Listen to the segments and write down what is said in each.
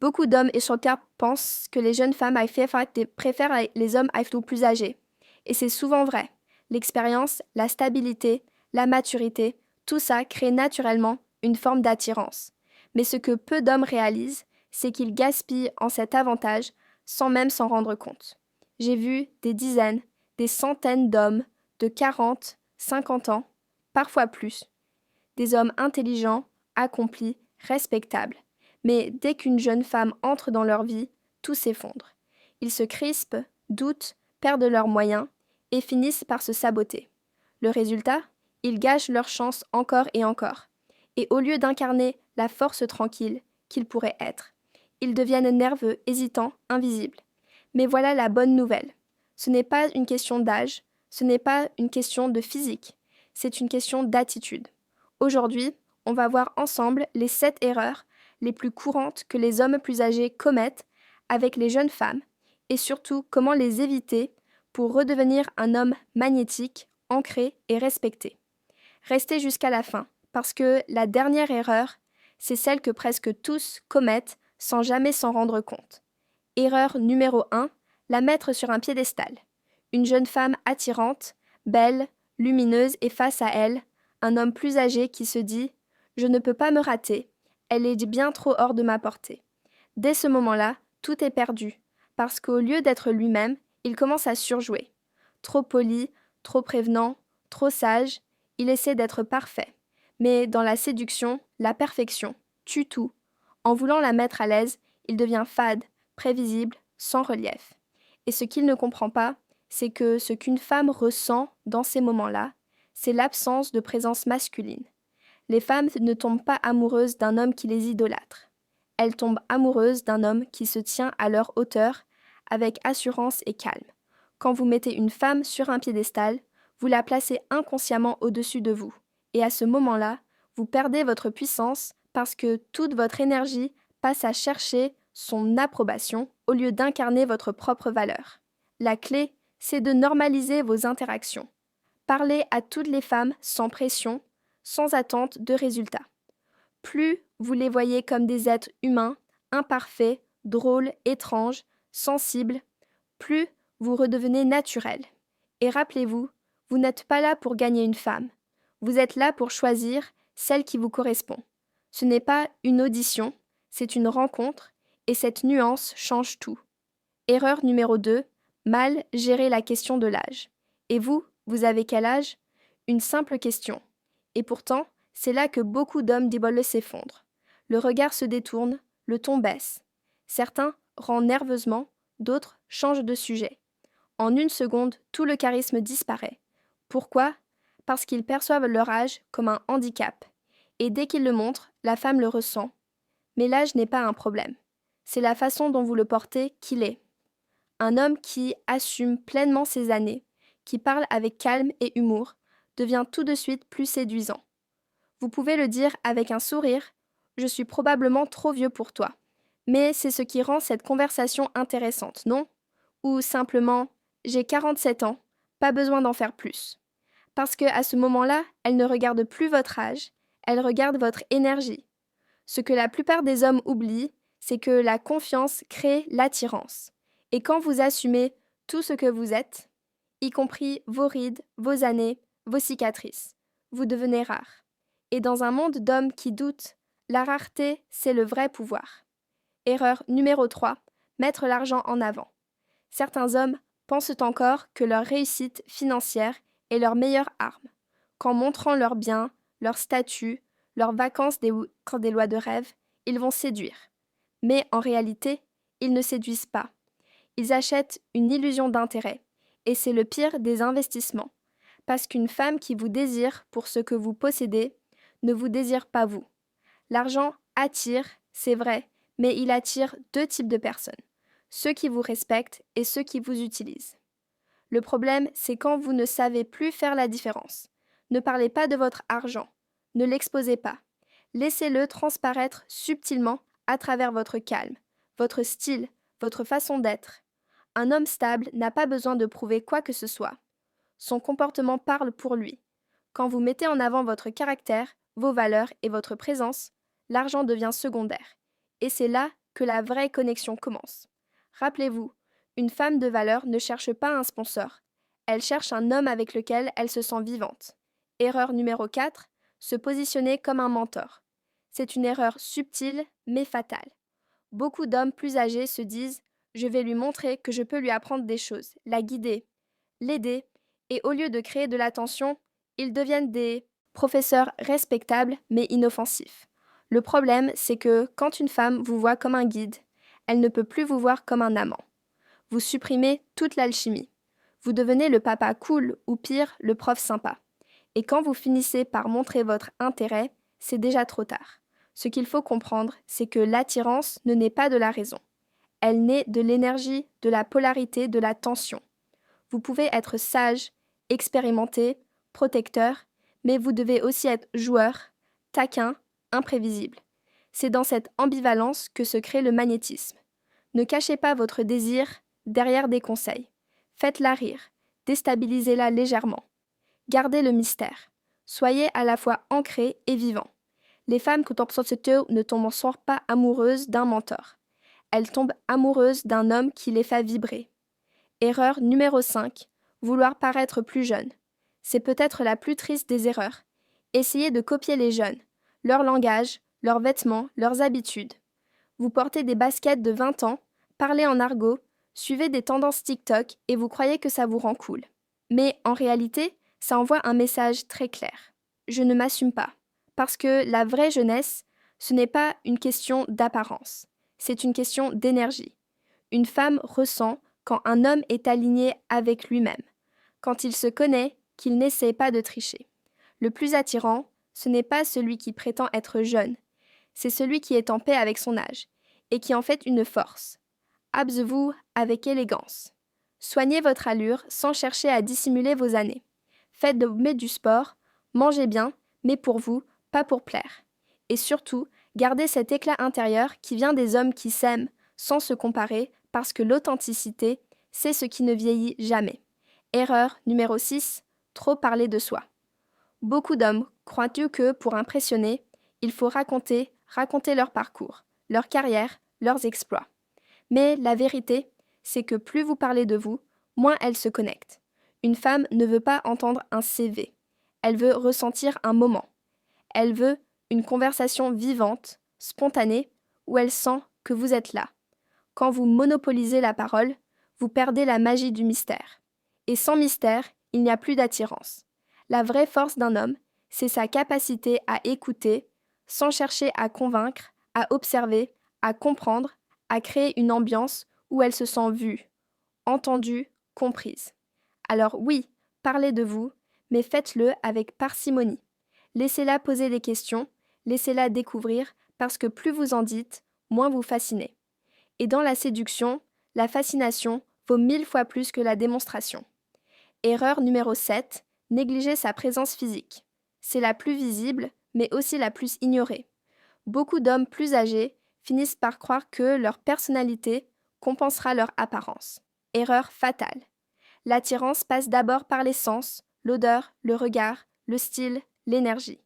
Beaucoup d'hommes et chanteurs pensent que les jeunes femmes préfèrent les hommes plus âgés. Et c'est souvent vrai. L'expérience, la stabilité, la maturité, tout ça crée naturellement une forme d'attirance. Mais ce que peu d'hommes réalisent, c'est qu'ils gaspillent en cet avantage sans même s'en rendre compte. J'ai vu des dizaines, des centaines d'hommes de 40, 50 ans, parfois plus, des hommes intelligents, accomplis, respectables. Mais dès qu'une jeune femme entre dans leur vie, tout s'effondre. Ils se crispent, doutent, perdent leurs moyens et finissent par se saboter. Le résultat, ils gâchent leur chance encore et encore. Et au lieu d'incarner la force tranquille qu'ils pourraient être, ils deviennent nerveux, hésitants, invisibles. Mais voilà la bonne nouvelle. Ce n'est pas une question d'âge, ce n'est pas une question de physique, c'est une question d'attitude. Aujourd'hui, on va voir ensemble les 7 erreurs les plus courantes que les hommes plus âgés commettent avec les jeunes femmes et surtout comment les éviter pour redevenir un homme magnétique, ancré et respecté. Restez jusqu'à la fin parce que la dernière erreur, c'est celle que presque tous commettent sans jamais s'en rendre compte. Erreur numéro 1, la mettre sur un piédestal. Une jeune femme attirante, belle, lumineuse et face à elle, un homme plus âgé qui se dit « Je ne peux pas me rater, elle est bien trop hors de ma portée ». Dès ce moment-là, tout est perdu, parce qu'au lieu d'être lui-même, il commence à surjouer. Trop poli, trop prévenant, trop sage, il essaie d'être parfait. Mais dans la séduction, la perfection tue tout. En voulant la mettre à l'aise, il devient fade, prévisible, sans relief. Et ce qu'il ne comprend pas, c'est que ce qu'une femme ressent dans ces moments-là, c'est l'absence de présence masculine. Les femmes ne tombent pas amoureuses d'un homme qui les idolâtre. Elles tombent amoureuses d'un homme qui se tient à leur hauteur, avec assurance et calme. Quand vous mettez une femme sur un piédestal, vous la placez inconsciemment au-dessus de vous. Et à ce moment-là, vous perdez votre puissance parce que toute votre énergie passe à chercher son approbation au lieu d'incarner votre propre valeur. La clé, c'est de normaliser vos interactions. Parlez à toutes les femmes sans pression, sans attente de résultats. Plus vous les voyez comme des êtres humains, imparfaits, drôles, étranges, sensibles, plus vous redevenez naturel. Et rappelez-vous, vous n'êtes pas là pour gagner une femme. Vous êtes là pour choisir celle qui vous correspond. Ce n'est pas une audition, c'est une rencontre, et cette nuance change tout. Erreur numéro 2, mal gérer la question de l'âge. Et vous avez quel âge? Une simple question. Et pourtant, c'est là que beaucoup d'hommes débollent s'effondrent. Le regard se détourne, le ton baisse. Certains rendent nerveusement, d'autres changent de sujet. En une seconde, tout le charisme disparaît. Pourquoi? Parce qu'ils perçoivent leur âge comme un handicap. Et dès qu'ils le montrent, la femme le ressent. Mais l'âge n'est pas un problème. C'est la façon dont vous le portez qu'il est. Un homme qui assume pleinement ses années, qui parle avec calme et humour, devient tout de suite plus séduisant. Vous pouvez le dire avec un sourire « Je suis probablement trop vieux pour toi ». Mais c'est ce qui rend cette conversation intéressante, non? Ou simplement « J'ai 47 ans, pas besoin d'en faire plus ». Parce qu'à ce moment-là, elle ne regarde plus votre âge, elle regarde votre énergie. Ce que la plupart des hommes oublient, c'est que la confiance crée l'attirance. Et quand vous assumez tout ce que vous êtes, y compris vos rides, vos années, vos cicatrices, vous devenez rare. Et dans un monde d'hommes qui doutent, la rareté, c'est le vrai pouvoir. Erreur numéro 3, mettre l'argent en avant. Certains hommes pensent encore que leur réussite financière est leur meilleure arme, qu'en montrant leurs biens, leur statut, leurs vacances des lois de rêve, ils vont séduire. Mais en réalité, ils ne séduisent pas. Ils achètent une illusion d'intérêt. Et c'est le pire des investissements. Parce qu'une femme qui vous désire pour ce que vous possédez ne vous désire pas vous. L'argent attire, c'est vrai, mais il attire 2 types de personnes. Ceux qui vous respectent et ceux qui vous utilisent. Le problème, c'est quand vous ne savez plus faire la différence. Ne parlez pas de votre argent. Ne l'exposez pas. Laissez-le transparaître subtilement à travers votre calme, votre style, votre façon d'être. Un homme stable n'a pas besoin de prouver quoi que ce soit. Son comportement parle pour lui. Quand vous mettez en avant votre caractère, vos valeurs et votre présence, l'argent devient secondaire. Et c'est là que la vraie connexion commence. Rappelez-vous, une femme de valeur ne cherche pas un sponsor. Elle cherche un homme avec lequel elle se sent vivante. Erreur numéro 4, se positionner comme un mentor. C'est une erreur subtile mais fatale. Beaucoup d'hommes plus âgés se disent « je vais lui montrer que je peux lui apprendre des choses, la guider, l'aider », et au lieu de créer de la tension, ils deviennent des professeurs respectables mais inoffensifs. Le problème, c'est que quand une femme vous voit comme un guide, elle ne peut plus vous voir comme un amant. Vous supprimez toute l'alchimie. Vous devenez le papa cool ou pire, le prof sympa. Et quand vous finissez par montrer votre intérêt, c'est déjà trop tard. Ce qu'il faut comprendre, c'est que l'attirance ne naît pas de la raison. Elle naît de l'énergie, de la polarité, de la tension. Vous pouvez être sage, expérimenté, protecteur, mais vous devez aussi être joueur, taquin, imprévisible. C'est dans cette ambivalence que se crée le magnétisme. Ne cachez pas votre désir derrière des conseils. Faites-la rire, déstabilisez-la légèrement. Gardez le mystère. Soyez à la fois ancré et vivant. Les femmes qui tombent sur ce taux ne tombent pas amoureuses d'un mentor. Elles tombent amoureuses d'un homme qui les fait vibrer. Erreur numéro 5. Vouloir paraître plus jeune. C'est peut-être la plus triste des erreurs. Essayez de copier les jeunes, leur langage, leurs vêtements, leurs habitudes. Vous portez des baskets de 20 ans, parlez en argot, suivez des tendances TikTok et vous croyez que ça vous rend cool. Mais en réalité, ça envoie un message très clair. Je ne m'assume pas. Parce que la vraie jeunesse, ce n'est pas une question d'apparence, c'est une question d'énergie. Une femme ressent quand un homme est aligné avec lui-même, quand il se connaît, qu'il n'essaie pas de tricher. Le plus attirant, ce n'est pas celui qui prétend être jeune, c'est celui qui est en paix avec son âge, et qui en fait une force. Habillez-vous avec élégance. Soignez votre allure sans chercher à dissimuler vos années. Faites du sport, mangez bien, mais pour vous, pas pour plaire. Et surtout, gardez cet éclat intérieur qui vient des hommes qui s'aiment sans se comparer, parce que l'authenticité, c'est ce qui ne vieillit jamais. Erreur numéro 6, trop parler de soi. Beaucoup d'hommes croient que pour impressionner, il faut raconter leur parcours, leur carrière, leurs exploits. Mais la vérité, c'est que plus vous parlez de vous, moins elle se connecte. Une femme ne veut pas entendre un CV. Elle veut ressentir un moment. Elle veut une conversation vivante, spontanée, où elle sent que vous êtes là. Quand vous monopolisez la parole, vous perdez la magie du mystère. Et sans mystère, il n'y a plus d'attirance. La vraie force d'un homme, c'est sa capacité à écouter, sans chercher à convaincre, à observer, à comprendre, à créer une ambiance où elle se sent vue, entendue, comprise. Alors oui, parlez de vous, mais faites-le avec parcimonie. Laissez-la poser des questions, laissez-la découvrir, parce que plus vous en dites, moins vous fascinez. Et dans la séduction, la fascination vaut 1000 fois plus que la démonstration. Erreur numéro 7, négliger sa présence physique. C'est la plus visible, mais aussi la plus ignorée. Beaucoup d'hommes plus âgés finissent par croire que leur personnalité compensera leur apparence. Erreur fatale. L'attirance passe d'abord par les sens, l'odeur, le regard, le style, l'énergie.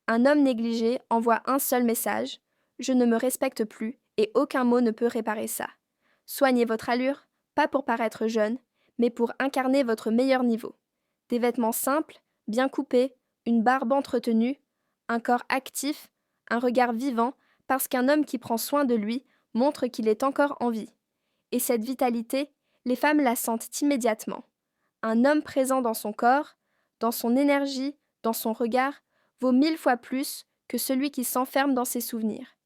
Un homme négligé envoie un seul message « Je ne me respecte plus » et aucun mot ne peut réparer ça. Soignez votre allure, pas pour paraître jeune, mais pour incarner votre meilleur niveau. Des vêtements simples, bien coupés, une barbe entretenue, un corps actif, un regard vivant, parce qu'un homme qui prend soin de lui montre qu'il est encore en vie. Et cette vitalité, les femmes la sentent immédiatement. Un homme présent dans son corps, dans son énergie, dans son regard, vaut 1000 fois plus que celui qui s'enferme dans ses souvenirs.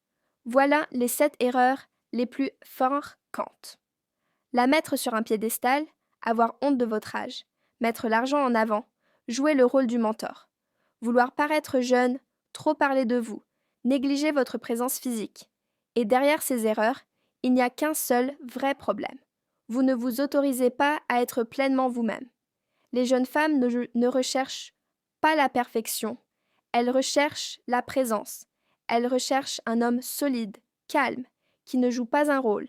Voilà les 7 erreurs les plus fréquentes. La mettre sur un piédestal, avoir honte de votre âge, mettre l'argent en avant, jouer le rôle du mentor. Vouloir paraître jeune, trop parler de vous, négliger votre présence physique. Et derrière ces erreurs, il n'y a qu'un seul vrai problème. Vous ne vous autorisez pas à être pleinement vous-même. Les jeunes femmes ne recherchent pas la perfection, elles recherchent la présence. Elles recherchent un homme solide, calme, qui ne joue pas un rôle.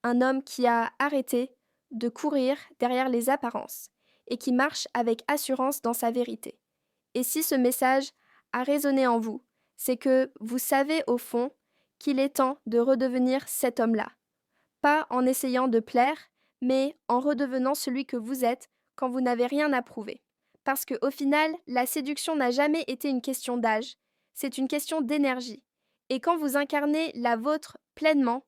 Un homme qui a arrêté de courir derrière les apparences et qui marche avec assurance dans sa vérité. Et si ce message a résonné en vous, c'est que vous savez au fond qu'il est temps de redevenir cet homme-là. Pas en essayant de plaire, mais en redevenant celui que vous êtes quand vous n'avez rien à prouver. Parce qu'au final, la séduction n'a jamais été une question d'âge, c'est une question d'énergie. Et quand vous incarnez la vôtre pleinement,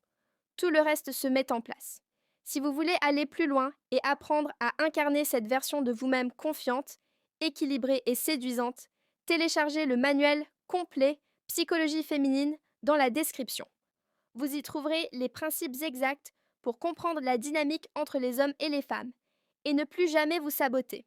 tout le reste se met en place. Si vous voulez aller plus loin et apprendre à incarner cette version de vous-même confiante, équilibrée et séduisante, téléchargez le manuel complet Psychologie féminine dans la description. Vous y trouverez les principes exacts pour comprendre la dynamique entre les hommes et les femmes et ne plus jamais vous saboter.